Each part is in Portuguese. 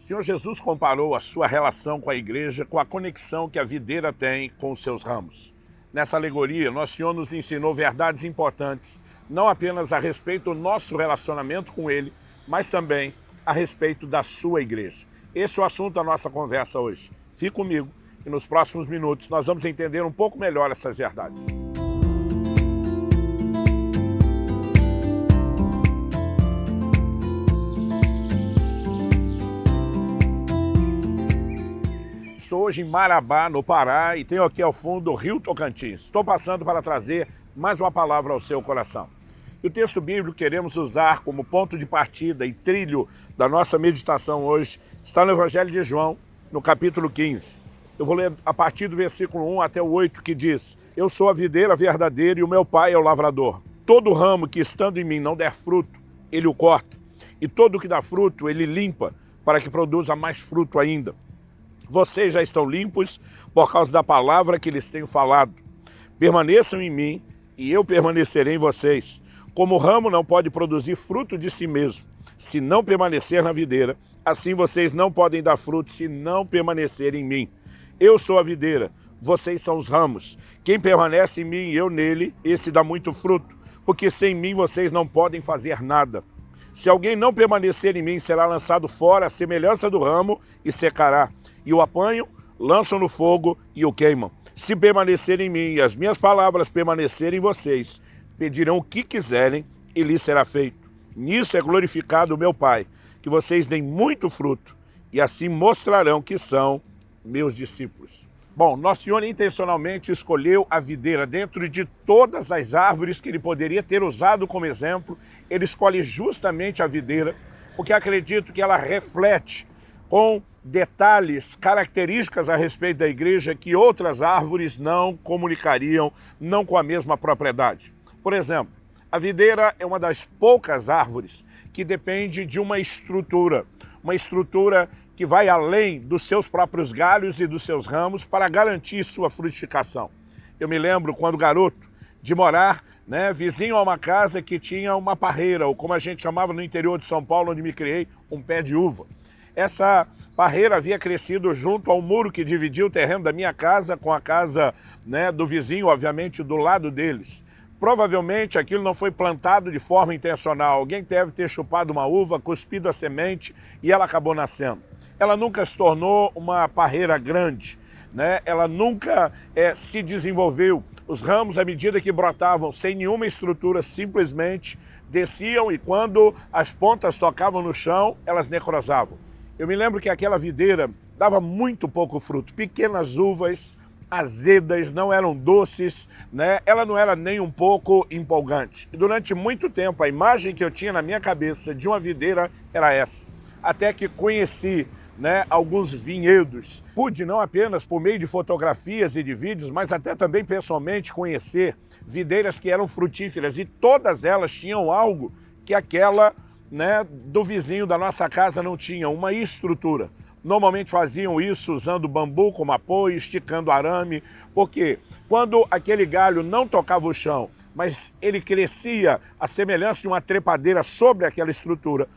Senhor Jesus comparou a sua relação com a igreja com a conexão que a videira tem com os seus ramos. Nessa alegoria, nosso Senhor nos ensinou verdades importantes, não apenas a respeito do nosso relacionamento com Ele, mas também a respeito da sua igreja. Esse é o assunto da nossa conversa hoje. Fique comigo e nos próximos minutos nós vamos entender um pouco melhor essas verdades. Estou hoje em Marabá, no Pará, e tenho aqui ao fundo o Rio Tocantins. Estou passando para trazer mais uma palavra ao seu coração. E o texto bíblico que queremos usar como ponto de partida e trilho da nossa meditação hoje está no Evangelho de João, no capítulo 15. Eu vou ler a partir do versículo 1 até o 8, que diz: Eu sou a videira verdadeira e o meu pai é o lavrador. Todo ramo que estando em mim não der fruto, ele o corta. E todo o que dá fruto, ele limpa, para que produza mais fruto ainda. Vocês já estão limpos por causa da palavra que lhes tenho falado. Permaneçam em mim e eu permanecerei em vocês. Como o ramo não pode produzir fruto de si mesmo, se não permanecer na videira, assim vocês não podem dar fruto se não permanecerem em mim. Eu sou a videira, vocês são os ramos. Quem permanece em mim e eu nele, esse dá muito fruto, porque sem mim vocês não podem fazer nada. Se alguém não permanecer em mim, será lançado fora à semelhança do ramo e secará. E o apanham, lançam no fogo e o queimam. Se permanecerem em mim e as minhas palavras permanecerem em vocês, pedirão o que quiserem e lhes será feito. Nisso é glorificado o meu Pai, que vocês deem muito fruto e assim mostrarão que são meus discípulos. Bom, nosso Senhor intencionalmente escolheu a videira dentre de todas as árvores que ele poderia ter usado como exemplo. Ele escolhe justamente a videira, porque acredito que ela reflete com detalhes, características a respeito da igreja que outras árvores não comunicariam, não com a mesma propriedade. Por exemplo, a videira é uma das poucas árvores que depende de uma estrutura que vai além dos seus próprios galhos e dos seus ramos para garantir sua frutificação. Eu me lembro, quando garoto, de morar vizinho a uma casa que tinha uma parreira, ou como a gente chamava no interior de São Paulo, onde me criei, um pé de uva. Essa parreira havia crescido junto ao muro que dividia o terreno da minha casa com a casa do vizinho, obviamente, do lado deles. Provavelmente aquilo não foi plantado de forma intencional. Alguém deve ter chupado uma uva, cuspido a semente e ela acabou nascendo. Ela nunca se tornou uma parreira grande, Ela nunca se desenvolveu. Os ramos, à medida que brotavam, sem nenhuma estrutura, simplesmente desciam e quando as pontas tocavam no chão, elas necrosavam. Eu me lembro que aquela videira dava muito pouco fruto, pequenas uvas, azedas, não eram doces, Ela não era nem um pouco empolgante. E durante muito tempo, a imagem que eu tinha na minha cabeça de uma videira era essa. Até que conheci alguns vinhedos. Pude não apenas por meio de fotografias e de vídeos, mas até também pessoalmente conhecer videiras que eram frutíferas e todas elas tinham algo que aquela do vizinho da nossa casa não tinha, uma estrutura. Normalmente faziam isso usando bambu como apoio, esticando arame, porque quando aquele galho não tocava o chão, mas ele crescia à semelhança de uma trepadeira sobre aquela estrutura,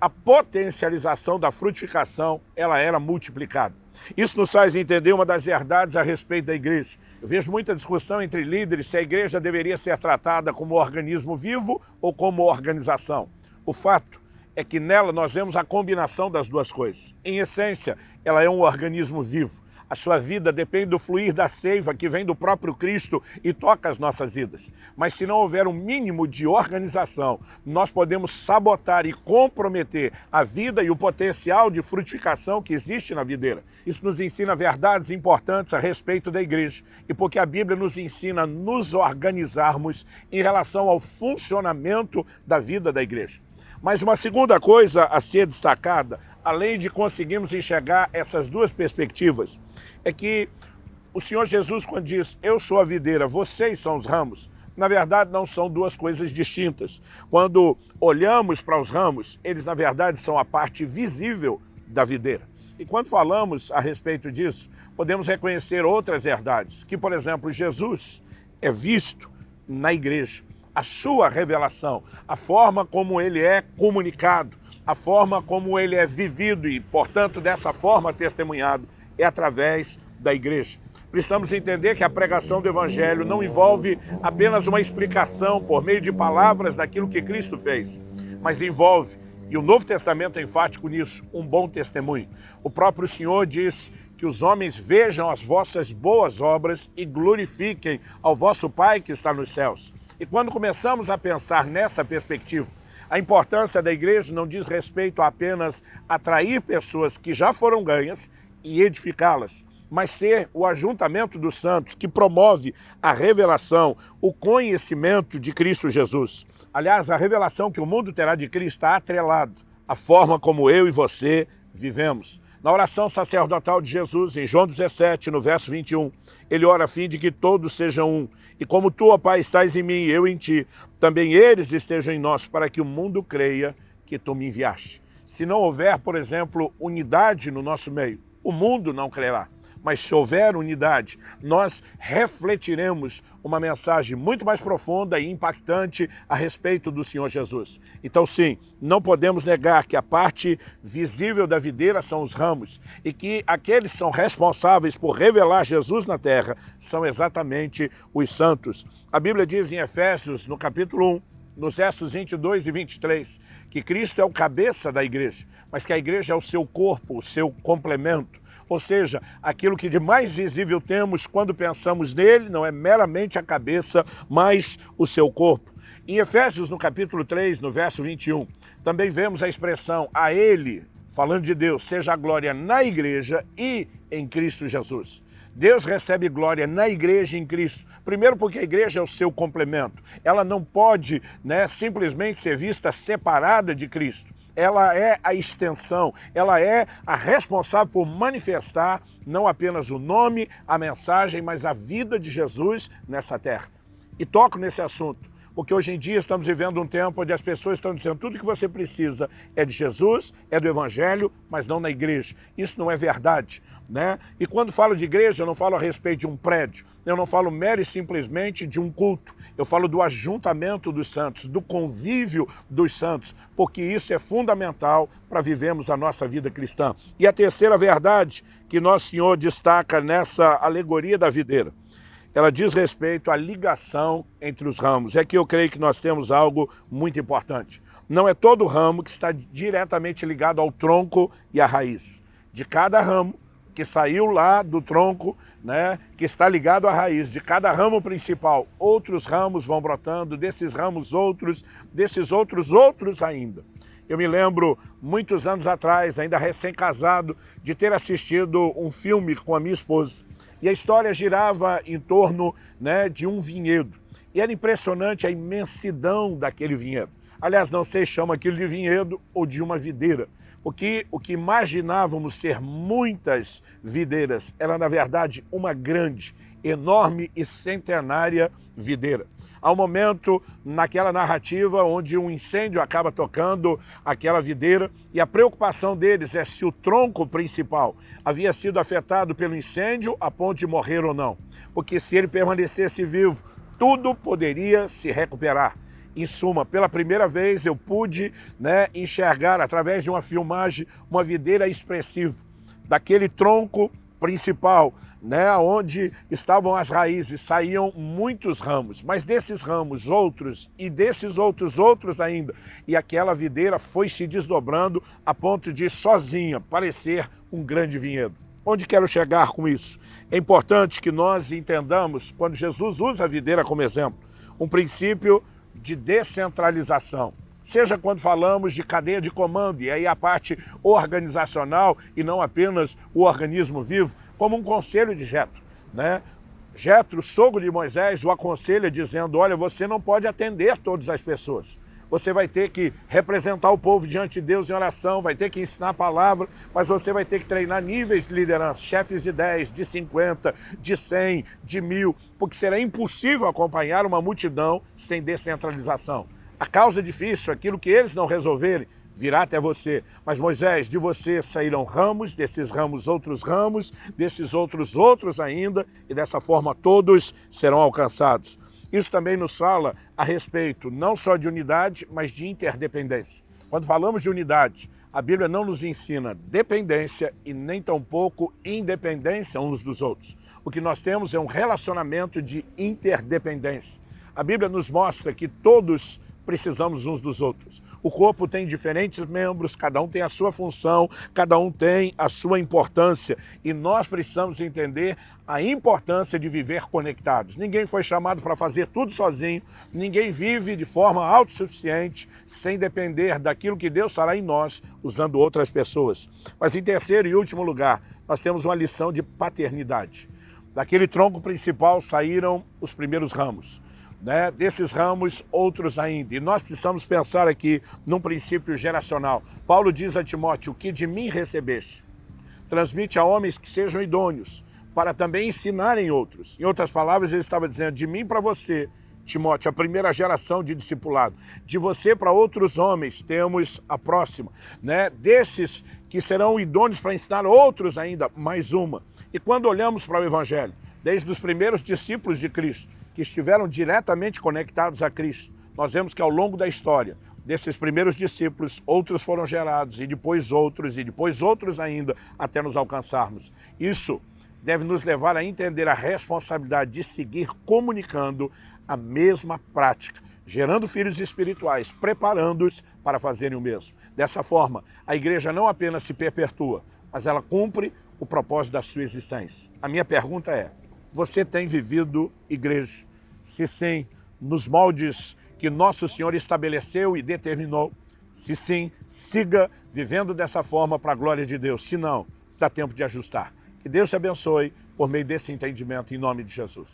a potencialização da frutificação, ela era multiplicada. Isso nos faz entender uma das verdades a respeito da igreja. Eu vejo muita discussão entre líderes se a igreja deveria ser tratada como organismo vivo ou como organização. O fato é que nela nós vemos a combinação das duas coisas. Em essência, ela é um organismo vivo. A sua vida depende do fluir da seiva que vem do próprio Cristo e toca as nossas vidas. Mas se não houver um mínimo de organização, nós podemos sabotar e comprometer a vida e o potencial de frutificação que existe na videira. Isso nos ensina verdades importantes a respeito da igreja e porque a Bíblia nos ensina a nos organizarmos em relação ao funcionamento da vida da igreja. Mas uma segunda coisa a ser destacada, além de conseguirmos enxergar essas duas perspectivas, é que o Senhor Jesus, quando diz, eu sou a videira, vocês são os ramos, na verdade não são duas coisas distintas. Quando olhamos para os ramos, eles na verdade são a parte visível da videira. E quando falamos a respeito disso, podemos reconhecer outras verdades, que, por exemplo, Jesus é visto na igreja. A sua revelação, a forma como ele é comunicado, a forma como ele é vivido e, portanto, dessa forma testemunhado é através da igreja. Precisamos entender que a pregação do Evangelho não envolve apenas uma explicação por meio de palavras daquilo que Cristo fez, mas envolve, e o Novo Testamento é enfático nisso, um bom testemunho. O próprio Senhor disse que os homens vejam as vossas boas obras e glorifiquem ao vosso Pai que está nos céus. E quando começamos a pensar nessa perspectiva, a importância da igreja não diz respeito a apenas atrair pessoas que já foram ganhas e edificá-las, mas ser o ajuntamento dos santos que promove a revelação, o conhecimento de Cristo Jesus. Aliás, a revelação que o mundo terá de Cristo está atrelado à forma como eu e você vivemos. Na oração sacerdotal de Jesus, em João 17, no verso 21, ele ora a fim de que todos sejam um. E como tu, ó Pai, estás em mim e eu em ti, também eles estejam em nós, para que o mundo creia que tu me enviaste. Se não houver, por exemplo, unidade no nosso meio, o mundo não crerá. Mas se houver unidade, nós refletiremos uma mensagem muito mais profunda e impactante a respeito do Senhor Jesus. Então sim, não podemos negar que a parte visível da videira são os ramos e que aqueles que são responsáveis por revelar Jesus na terra são exatamente os santos. A Bíblia diz em Efésios, no capítulo 1, nos versos 22 e 23, que Cristo é o cabeça da igreja, mas que a igreja é o seu corpo, o seu complemento. Ou seja, aquilo que de mais visível temos quando pensamos nele não é meramente a cabeça, mas o seu corpo. Em Efésios, no capítulo 3, no verso 21, também vemos a expressão a ele, falando de Deus, seja a glória na igreja e em Cristo Jesus. Deus recebe glória na igreja em Cristo. Primeiro porque a igreja é o seu complemento. Ela não pode, simplesmente ser vista separada de Cristo. Ela é a extensão, ela é a responsável por manifestar não apenas o nome, a mensagem, mas a vida de Jesus nessa terra. E toco nesse assunto, porque hoje em dia estamos vivendo um tempo onde as pessoas estão dizendo tudo que você precisa é de Jesus, é do Evangelho, mas não na igreja. Isso não é verdade, E quando falo de igreja, eu não falo a respeito de um prédio, eu não falo mero e simplesmente de um culto, eu falo do ajuntamento dos santos, do convívio dos santos, porque isso é fundamental para vivermos a nossa vida cristã. E a terceira verdade que Nosso Senhor destaca nessa alegoria da videira, ela diz respeito à ligação entre os ramos. É que eu creio que nós temos algo muito importante. Não é todo ramo que está diretamente ligado ao tronco e à raiz. De cada ramo que saiu lá do tronco, que está ligado à raiz, de cada ramo principal, outros ramos vão brotando, desses ramos outros, desses outros ainda. Eu me lembro, muitos anos atrás, ainda recém-casado, de ter assistido um filme com a minha esposa. E a história girava em torno de um vinhedo. E era impressionante a imensidão daquele vinhedo. Aliás, não sei se chama aquilo de vinhedo ou de uma videira. Porque o que imaginávamos ser muitas videiras era, na verdade, uma grande, enorme e centenária videira. Há um momento naquela narrativa onde um incêndio acaba tocando aquela videira e a preocupação deles é se o tronco principal havia sido afetado pelo incêndio a ponto de morrer ou não. Porque se ele permanecesse vivo, tudo poderia se recuperar. Em suma, pela primeira vez eu pude enxergar através de uma filmagem uma videira expressiva daquele tronco principal, onde estavam as raízes, saíam muitos ramos, mas desses ramos outros e desses outros ainda. E aquela videira foi se desdobrando a ponto de sozinha parecer um grande vinhedo. Onde quero chegar com isso? É importante que nós entendamos, quando Jesus usa a videira como exemplo, um princípio de descentralização. Seja quando falamos de cadeia de comando, e aí a parte organizacional e não apenas o organismo vivo, como um conselho de Jetro. Jetro, sogro de Moisés, o aconselha dizendo, olha, você não pode atender todas as pessoas. Você vai ter que representar o povo diante de Deus em oração, vai ter que ensinar a palavra, mas você vai ter que treinar níveis de liderança, chefes de 10, de 50, de 100, de 1000, porque será impossível acompanhar uma multidão sem descentralização. A causa é difícil, aquilo que eles não resolverem, virá até você. Mas Moisés, de você sairão ramos, desses ramos, desses outros ainda, e dessa forma todos serão alcançados. Isso também nos fala a respeito não só de unidade, mas de interdependência. Quando falamos de unidade, a Bíblia não nos ensina dependência e nem tampouco independência uns dos outros. O que nós temos é um relacionamento de interdependência. A Bíblia nos mostra que todos precisamos uns dos outros. O corpo tem diferentes membros, cada um tem a sua função, cada um tem a sua importância e nós precisamos entender a importância de viver conectados. Ninguém foi chamado para fazer tudo sozinho, ninguém vive de forma autossuficiente, sem depender daquilo que Deus fará em nós, usando outras pessoas. Mas em terceiro e último lugar, nós temos uma lição de paternidade. Daquele tronco principal saíram os primeiros ramos. Desses ramos, outros ainda. E nós precisamos pensar aqui num princípio geracional. Paulo diz a Timóteo: o que de mim recebeste, transmite a homens que sejam idôneos, para também ensinarem outros. Em outras palavras, ele estava dizendo: de mim para você, Timóteo, a primeira geração de discipulado. De você para outros homens, temos a próxima. Desses que serão idôneos para ensinar outros ainda, mais uma. E quando olhamos para o Evangelho, desde os primeiros discípulos de Cristo, que estiveram diretamente conectados a Cristo, nós vemos que ao longo da história, desses primeiros discípulos, outros foram gerados, e depois outros ainda, até nos alcançarmos. Isso deve nos levar a entender a responsabilidade de seguir comunicando a mesma prática, gerando filhos espirituais, preparando-os para fazerem o mesmo. Dessa forma, a igreja não apenas se perpetua, mas ela cumpre o propósito da sua existência. A minha pergunta é: você tem vivido igreja? Se sim, nos moldes que Nosso Senhor estabeleceu e determinou. Se sim, siga vivendo dessa forma para a glória de Deus. Se não, dá tempo de ajustar. Que Deus te abençoe por meio desse entendimento, em nome de Jesus.